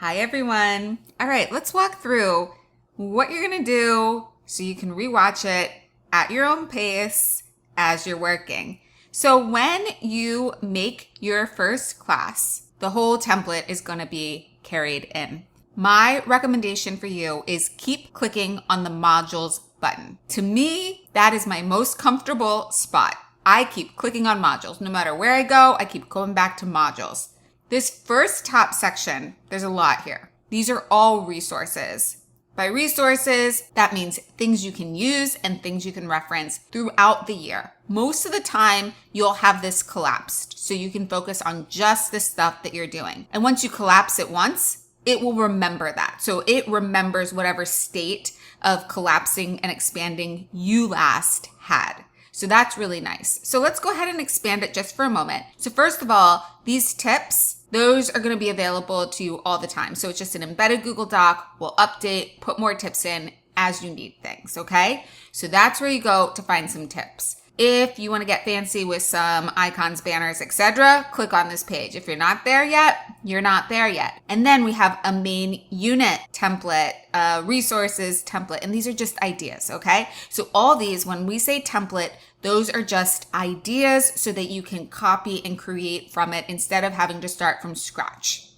Hi everyone. All right, let's walk through what you're gonna do so you can rewatch it at your own pace as you're working. So when you make your first class, the whole template is gonna be carried in. My recommendation for you is keep clicking on the modules button. To me, that is my most comfortable spot. I keep clicking on modules. No matter where I go, I keep going back to modules. This first top section, there's a lot here. These are all resources. By resources, that means things you can use and things you can reference throughout the year. Most of the time, you'll have this collapsed, so you can focus on just the stuff that you're doing. And once you collapse it once, it will remember that. So it remembers whatever state of collapsing and expanding you last had. So that's really nice. So let's go ahead and expand it just for a moment. So first of all, these tips, those are going to be available to you all the time. So it's just an embedded Google Doc. We'll update, put more tips in as you need things, okay? So that's where you go to find some tips. If you want to get fancy with some icons, banners, etc., click on this page. If you're not there yet, you're not there yet. And then we have a main unit template, resources template, and these are just ideas, okay? So all these, when we say template, those are just ideas so that you can copy and create from it instead of having to start from scratch.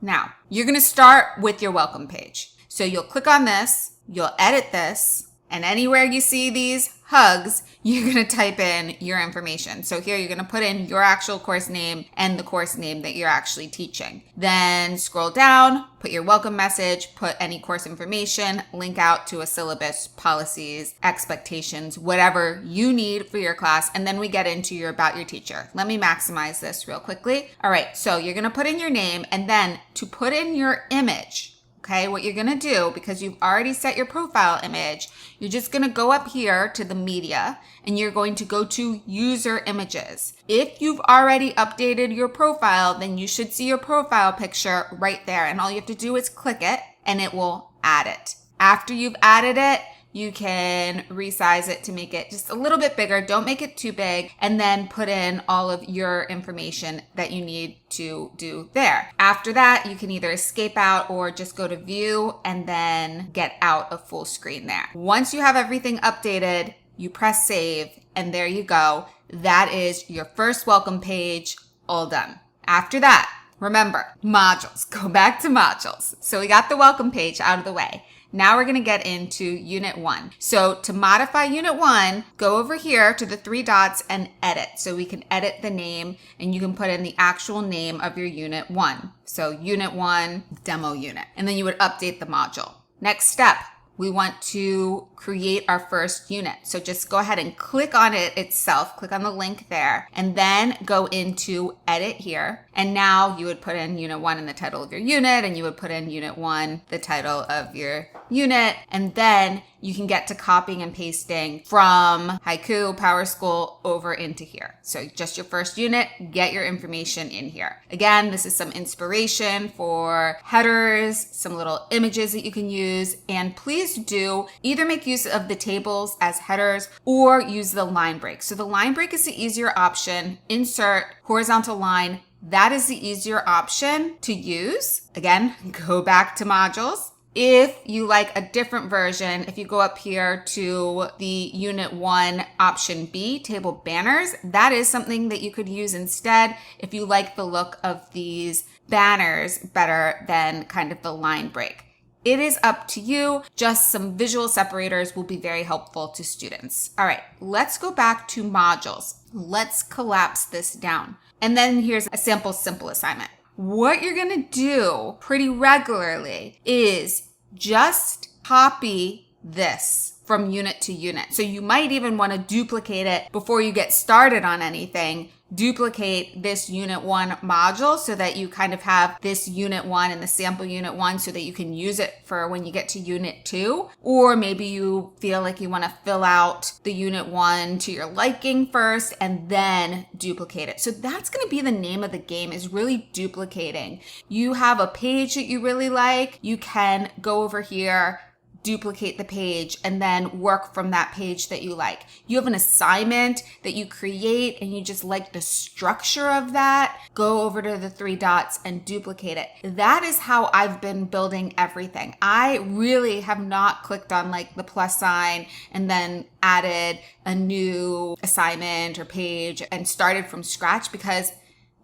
Now, you're going to start with your welcome page. So you'll click on this, you'll edit this, and anywhere you see these hugs, you're going to type in your information. So here you're going to put in your actual course name and the course name that you're actually teaching. Then scroll down, put your welcome message, put any course information, link out to a syllabus, policies, expectations, whatever you need for your class. And then we get into your about your teacher. Let me maximize this real quickly. All right, so you're going to put in your name, and then to put in your image, okay, what you're going to do, because you've already set your profile image, you're just going to go up here to the media and you're going to go to user images. If you've already updated your profile, then you should see your profile picture right there. And all you have to do is click it and it will add it. After you've added it, you can resize it to make it just a little bit bigger. Don't make it too big. And then put in all of your information that you need to do there. After that, you can either escape out or just go to view and then get out of full screen there. Once you have everything updated, you press save and there you go. That is your first welcome page all done. After that, remember, modules. Go back to modules. So we got the welcome page out of the way. Now we're going to get into Unit 1. So to modify Unit 1, go over here to the three dots and edit. So we can edit the name and you can put in the actual name of your Unit 1. So Unit 1, Demo Unit. And then you would update the module. Next step, we want to create our first unit. So just go ahead and click on it itself. Click on the link there and then go into edit here. And now you would put in Unit 1 in the title of your unit, and you would put in Unit 1, the title of your unit. And then you can get to copying and pasting from Haiku, PowerSchool over into here. So just your first unit, get your information in here. Again, this is some inspiration for headers, some little images that you can use. And please do either make use of the tables as headers or use the line break. So the line break is the easier option. Insert horizontal line. That is the easier option to use. Again, go back to modules. If you like a different version, if you go up here to the Unit 1 option B, table banners, that is something that you could use instead if you like the look of these banners better than kind of the line break. It is up to you. Just some visual separators will be very helpful to students. All right, let's go back to modules. Let's collapse this down. And then here's a sample simple assignment. What you're going to do pretty regularly is just copy this from unit to unit. So you might even want to duplicate it before you get started on anything. Duplicate this Unit 1 module so that you kind of have this Unit 1 and the sample Unit 1 so that you can use it for when you get to Unit 2. Or maybe you feel like you want to fill out the Unit 1 to your liking first and then duplicate it. So that's going to be the name of the game, is really duplicating. You have a page that you really like, you can go over here, duplicate the page and then work from that page that you like. You have an assignment that you create and you just like the structure of that, go over to the 3 dots and duplicate it. That is how I've been building everything. I really have not clicked on like the plus sign and then added a new assignment or page and started from scratch, because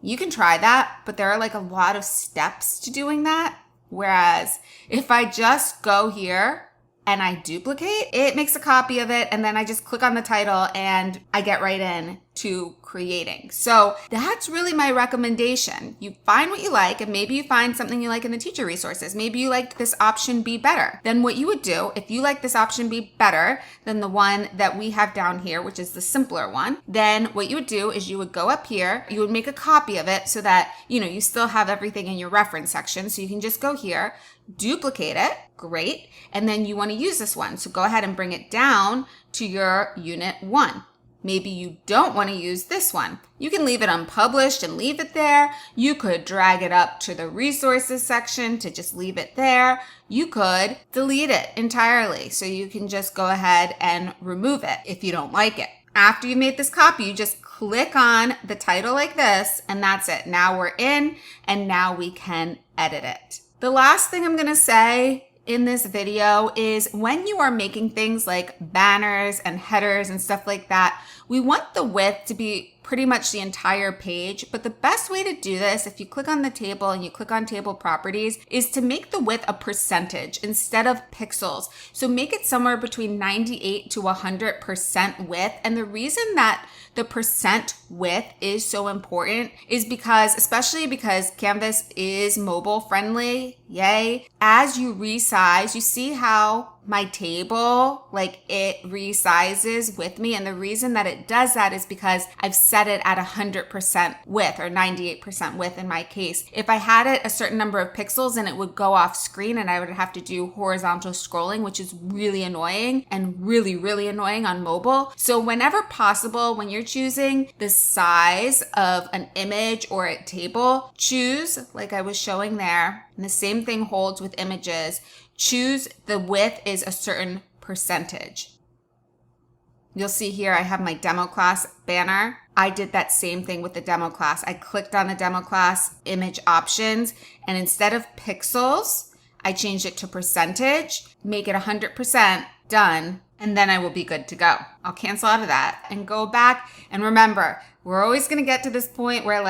you can try that, but there are like a lot of steps to doing that. Whereas if I just go here and I duplicate, it makes a copy of it, and then I just click on the title and I get right in to creating. So that's really my recommendation. You find what you like, and maybe you find something you like in the teacher resources. Maybe you liked this option B better. Then what you would do, if you like this option B better than the one that we have down here, which is the simpler one, then what you would do is you would go up here, you would make a copy of it so that, you still have everything in your reference section. So you can just go here, duplicate it, great. And then you want to use this one. So go ahead and bring it down to your unit 1. Maybe you don't want to use this one. You can leave it unpublished and leave it there. You could drag it up to the resources section to just leave it there. You could delete it entirely. So you can just go ahead and remove it if you don't like it. After you made this copy, you just click on the title like this, and that's it. Now we're in, and now we can edit it. The last thing I'm going to say in this video is when you are making things like banners and headers and stuff like that, we want the width to be pretty much the entire page. But the best way to do this, if you click on the table and you click on table properties, is to make the width a percentage instead of pixels. So make it somewhere between 98 to 100% width. And the reason that the percent width is so important is because, especially because Canvas is mobile friendly, yay. As you resize, you see how my table, like it resizes with me. And the reason that it does that is because I've set it at 100% width or 98% width in my case. If I had it a certain number of pixels, and it would go off screen and I would have to do horizontal scrolling, which is really annoying and really, really annoying on mobile. So whenever possible, when you're choosing the size of an image or a table, choose, like I was showing there, and the same thing holds with images, choose the width is a certain percentage. You'll see here I have my demo class banner. I did that same thing with the demo class. I clicked on the demo class image options, and instead of pixels, I changed it to percentage, make it 100%, done, and then I will be good to go. I'll cancel out of that and go back. And remember, we're always going to get to this point where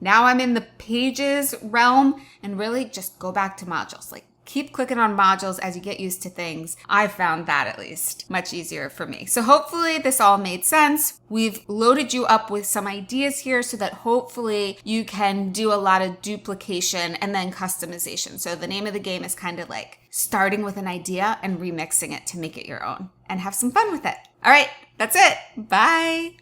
now I'm in the pages realm, and really just go back to modules. Keep clicking on modules as you get used to things. I found that at least much easier for me. So hopefully this all made sense. We've loaded you up with some ideas here so that hopefully you can do a lot of duplication and then customization. So the name of the game is kind of like starting with an idea and remixing it to make it your own and have some fun with it. All right, that's it. Bye.